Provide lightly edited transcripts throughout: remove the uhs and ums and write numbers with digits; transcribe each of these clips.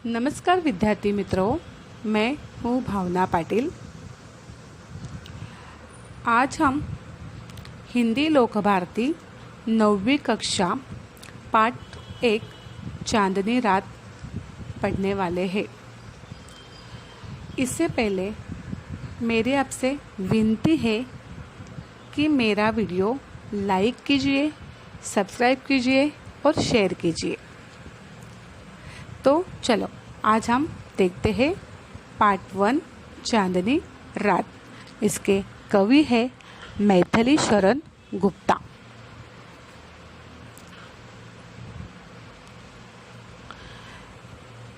नमस्कार विद्यार्थी मित्रों, मैं हूँ भावना पाटिल। आज हम हिंदी लोक भारती 9वीं कक्षा पाठ 1 चांदनी रात पढ़ने वाले हैं। इससे पहले मेरी आपसे विनती है कि मेरा वीडियो लाइक कीजिए, सब्सक्राइब कीजिए और शेयर कीजिए। तो चलो आज हम देखते हैं पार्ट 1 चांदनी रात। इसके कवि है मैथिली शरण गुप्ता।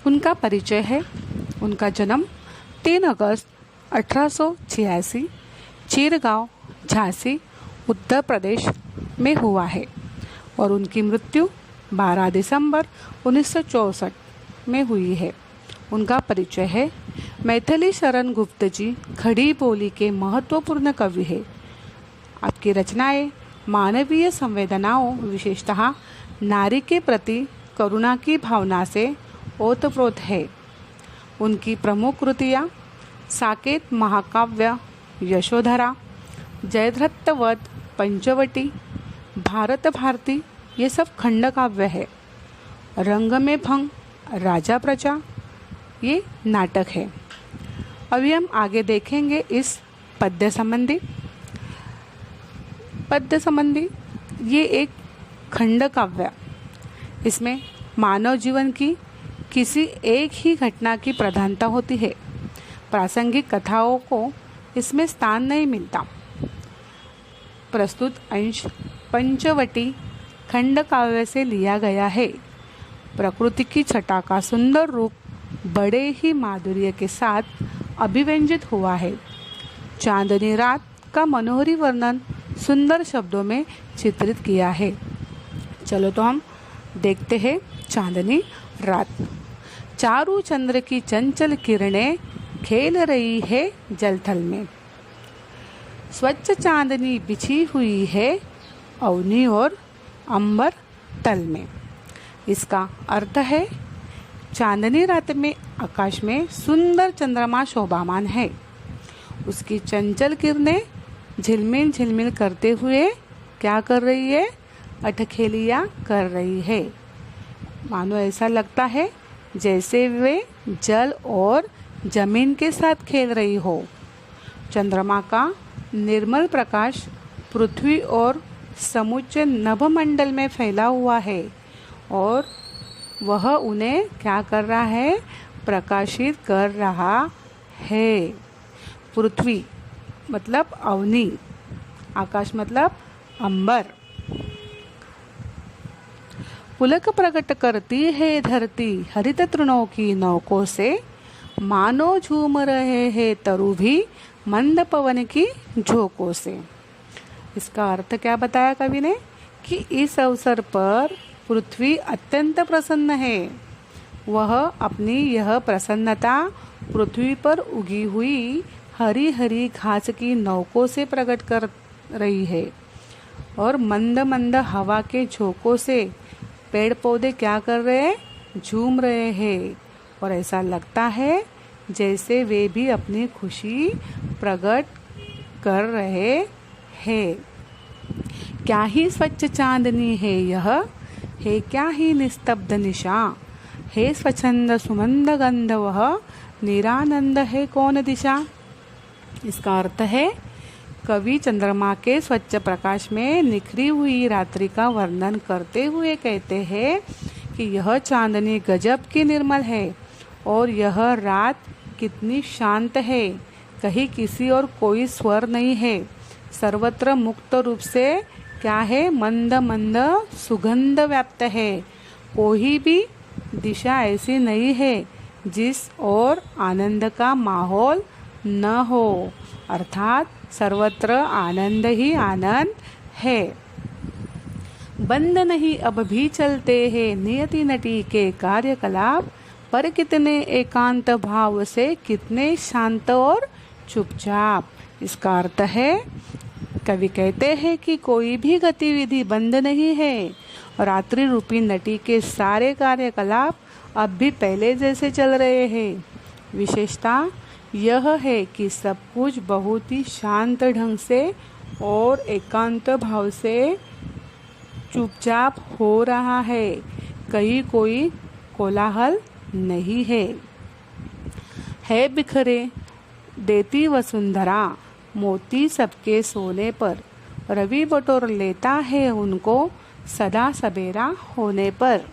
उनका परिचय है। उनका जन्म 3 अगस्त 1886 चिरगांव, झांसी, उत्तर प्रदेश में हुआ है और उनकी मृत्यु 12 दिसंबर 1964 में हुई है। उनका परिचय है। मैथिली शरण गुप्त जी खड़ी बोली के महत्वपूर्ण कवि है। आपकी रचनाएं मानवीय संवेदनाओं, विशेषतः नारी के प्रति करुणा की भावना से ओतप्रोत है। उनकी प्रमुख कृतियाँ साकेत महाकाव्य, यशोधरा, जयद्रथ वध, पंचवटी, भारत भारती ये सब खंड काव्य है। रंग में भंग, राजा प्रजा ये नाटक है। अभी हम आगे देखेंगे इस पद्य संबंधी ये एक खंड काव्य। इसमें मानव जीवन की किसी एक ही घटना की प्रधानता होती है। प्रासंगिक कथाओं को इसमें स्थान नहीं मिलता। प्रस्तुत अंश पंचवटी खंड काव्य से लिया गया है। प्रकृति की छटा का सुंदर रूप बड़े ही माधुर्य के साथ अभिव्यंजित हुआ है। चांदनी रात का मनोहरी वर्णन सुंदर शब्दों में चित्रित किया है। चलो तो हम देखते हैं चांदनी रात। चारू चंद्र की चंचल किरणें खेल रही है जलथल में। स्वच्छ चांदनी बिछी हुई है अवनी और अंबर तल में। इसका अर्थ है चांदनी रात में आकाश में सुंदर चंद्रमा शोभामान है। उसकी चंचल किरणें झिलमिल झिलमिल करते हुए क्या कर रही है? अठखेलियाँ कर रही है। मानो ऐसा लगता है जैसे वे जल और जमीन के साथ खेल रही हो। चंद्रमा का निर्मल प्रकाश पृथ्वी और समूचे नभमंडल में फैला हुआ है और वह उन्हें क्या कर रहा है? प्रकाशित कर रहा है। पृथ्वी मतलब अवनी, आकाश मतलब अंबर। पुलक प्रकट करती है धरती हरित तृणों की नौकों से। मानो झूम रहे हैं तरु भी मंद पवन की झोंकों से। इसका अर्थ क्या बताया कवि ने कि इस अवसर पर पृथ्वी अत्यंत प्रसन्न है। वह अपनी यह प्रसन्नता पृथ्वी पर उगी हुई हरी हरी घास की नौकों से प्रकट कर रही है और मंद मंद हवा के झोंकों से पेड़ पौधे क्या कर रहे हैं? झूम रहे हैं और ऐसा लगता है जैसे वे भी अपनी खुशी प्रकट कर रहे हैं। क्या ही स्वच्छ चांदनी है यह, है क्या ही निस्तब्ध निशा, है स्वच्छंद सुमंद गंध वह, निरानंद है कौन दिशा। इसका अर्थ है कवि चंद्रमा के स्वच्छ प्रकाश में निखरी हुई रात्रि का वर्णन करते हुए कहते हैं कि यह चांदनी गजब की निर्मल है और यह रात कितनी शांत है। कहीं किसी और कोई स्वर नहीं है। सर्वत्र मुक्त रूप से क्या है? मंद मंद सुगंध व्याप्त है। कोई भी दिशा ऐसी नहीं है जिस ओर आनंद का माहौल न हो। अर्थात सर्वत्र आनंद ही आनंद है। बंद नहीं अब भी चलते हैं नियति नटी के कार्यकलाप, पर कितने एकांत भाव से, कितने शांत और चुपचाप। इसका अर्थ है कवि कहते हैं कि कोई भी गतिविधि बंद नहीं है। रात्रि रूपी नटी के सारे कार्यकलाप अब भी पहले जैसे चल रहे हैं। विशेषता यह है कि सब कुछ बहुत ही शांत ढंग से और एकांत भाव से चुपचाप हो रहा है। कहीं कोई कोलाहल नहीं है बिखरे देती वसुंधरा मोती सबके सोने पर, रवि बटोर लेता है उनको सदा सवेरा होने पर।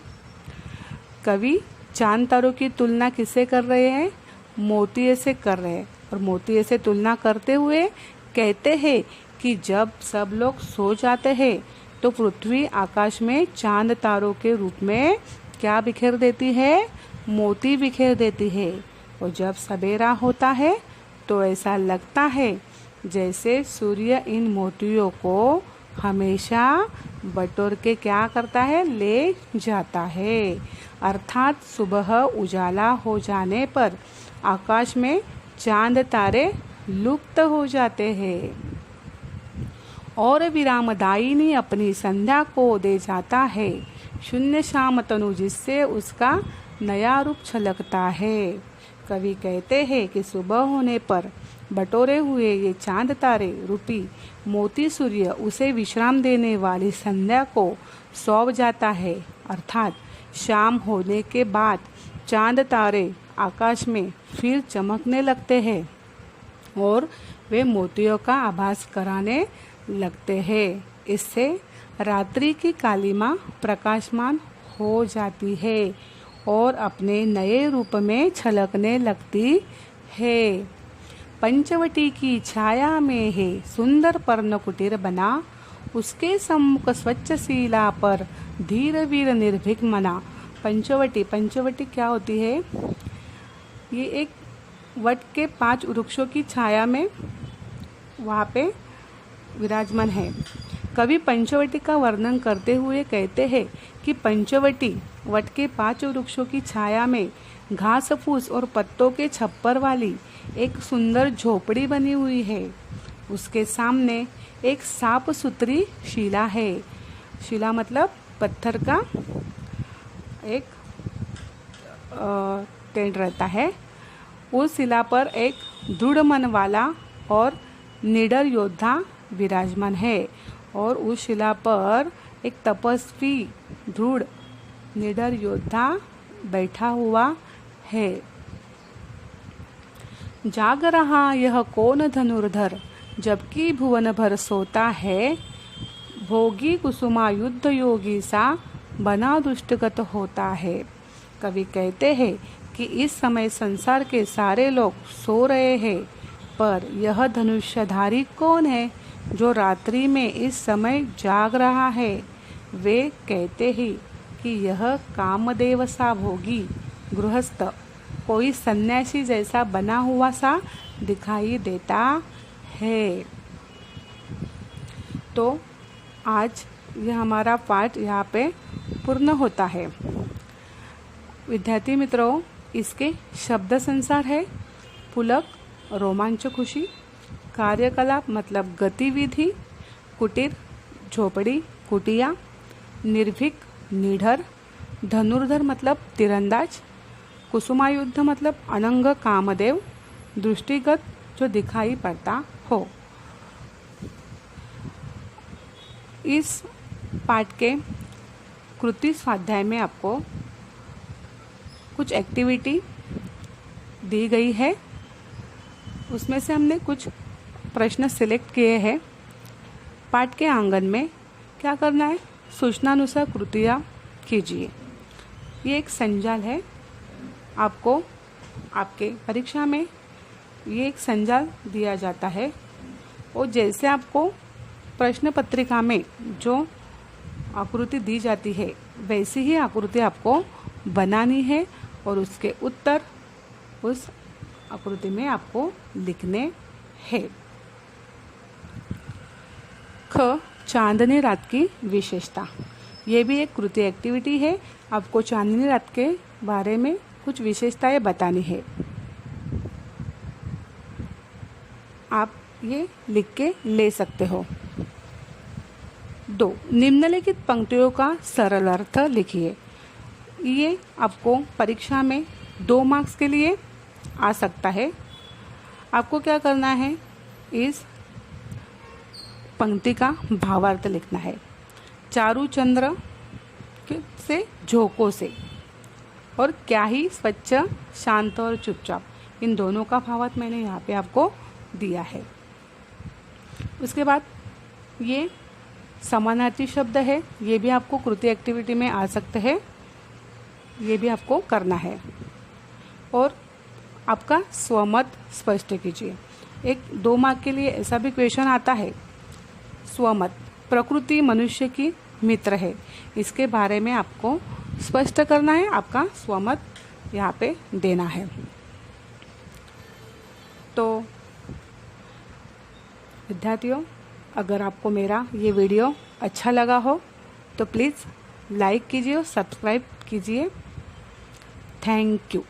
कवि चांद तारों की तुलना किससे कर रहे हैं? मोतिये से कर रहे हैं। और मोतिये से तुलना करते हुए कहते हैं कि जब सब लोग सो जाते हैं तो पृथ्वी आकाश में चांद तारों के रूप में क्या बिखेर देती है? मोती बिखेर देती है। और जब सवेरा होता है तो ऐसा लगता है जैसे सूर्य इन मोतियों को हमेशा बटोर के क्या करता है? ले जाता है। अर्थात सुबह उजाला हो जाने पर आकाश में चांद तारे लुप्त हो जाते हैं और विरामदायिनी अपनी संध्या को दे जाता है। शून्य श्याम तनु जिससे उसका नया रूप छलकता है। कवि कहते हैं कि सुबह होने पर बटोरे हुए ये चांद तारे रूपी मोती सूर्य उसे विश्राम देने वाली संध्या को सौंप जाता है। अर्थात शाम होने के बाद चांद तारे आकाश में फिर चमकने लगते हैं और वे मोतियों का आभास कराने लगते हैं। इससे रात्रि की कालिमा प्रकाशमान हो जाती है और अपने नए रूप में छलकने लगती है। पंचवटी की छाया में है सुंदर पर्ण कुटीर बना, उसके सम्मुख स्वच्छ शिला पर धीर वीर निर्भीक मना। पंचवटी क्या होती है? ये एक वट के 5 वृक्षों की छाया में वहाँ पे विराजमान है। कवि पंचवटी का वर्णन करते हुए कहते हैं कि पंचवटी वट के 5 वृक्षों की छाया में घास फूस और पत्तों के छप्पर वाली एक सुंदर झोपड़ी बनी हुई है। उसके सामने एक साफ सुथरी शिला है। शिला मतलब पत्थर का एक टेंट रहता है। उस शिला पर एक दृढ़ मन वाला और निडर योद्धा विराजमान है और उस शिला पर एक तपस्वी दृढ़ निडर योद्धा बैठा हुआ है। जाग रहा यह कौन धनुर्धर, जबकि भुवन भर सोता है। भोगी कुसुमा युद्ध योगी सा, बना दुष्टगत होता है। कवि कहते हैं कि इस समय संसार के सारे लोग सो रहे हैं, पर यह धनुष्यधारी कौन है जो रात्रि में इस समय जाग रहा है? वे कहते हैं कि यह कामदेव सा भोगी गृहस्थ कोई सन्यासी जैसा बना हुआ सा दिखाई देता है। तो आज यह हमारा पाठ यहाँ पे पूर्ण होता है। विद्यार्थी मित्रों, इसके शब्द संसार है पुलक रोमांच खुशी, कार्यकलाप मतलब गतिविधि, कुटीर झोपड़ी कुटिया, निर्भीक निडर, धनुर्धर मतलब तीरंदाज, कुसुमायुद्ध मतलब अनंग कामदेव, दृष्टिगत जो दिखाई पड़ता हो। इस पाठ के कृति स्वाध्याय में आपको कुछ एक्टिविटी दी गई है। उसमें से हमने कुछ प्रश्न सिलेक्ट किए हैं। पाठ के आंगन में क्या करना है? सूचनानुसार कृतियाँ कीजिए। ये एक संजाल है। आपको आपके परीक्षा में ये एक संजाल दिया जाता है और जैसे आपको प्रश्न पत्रिका में जो आकृति दी जाती है वैसी ही आकृति आपको बनानी है और उसके उत्तर उस आकृति में आपको लिखने हैं। ख, चांदनी रात की विशेषता। ये भी एक कृति एक्टिविटी है। आपको चांदनी रात के बारे में कुछ विशेषताएं बतानी है। आप ये लिख के ले सकते हो। 2, निम्नलिखित पंक्तियों का सरल अर्थ लिखिए। ये आपको परीक्षा में 2 मार्क्स के लिए आ सकता है। आपको क्या करना है, इस पंक्ति का भावार्थ लिखना है। चारुचंद्र से झोंकों से, और क्या ही स्वच्छ, शांत और चुपचाप, इन दोनों का भावार्थ मैंने यहाँ पे आपको दिया है। उसके बाद ये समानार्थी शब्द है, ये भी आपको कृति एक्टिविटी में आ सकते हैं, ये भी आपको करना है। और आपका स्वमत स्पष्ट कीजिए। एक 2 मार्क के लिए ऐसा भी क्वेश्चन आता है, स्वमत, प्रकृति मनुष्य की मित्र है, इसके बारे में आपको स्पष्ट करना है, आपका स्वमत यहाँ पे देना है। तो विद्यार्थियों, अगर आपको मेरा ये वीडियो अच्छा लगा हो तो प्लीज़ लाइक कीजिए और सब्सक्राइब कीजिए। Thank you.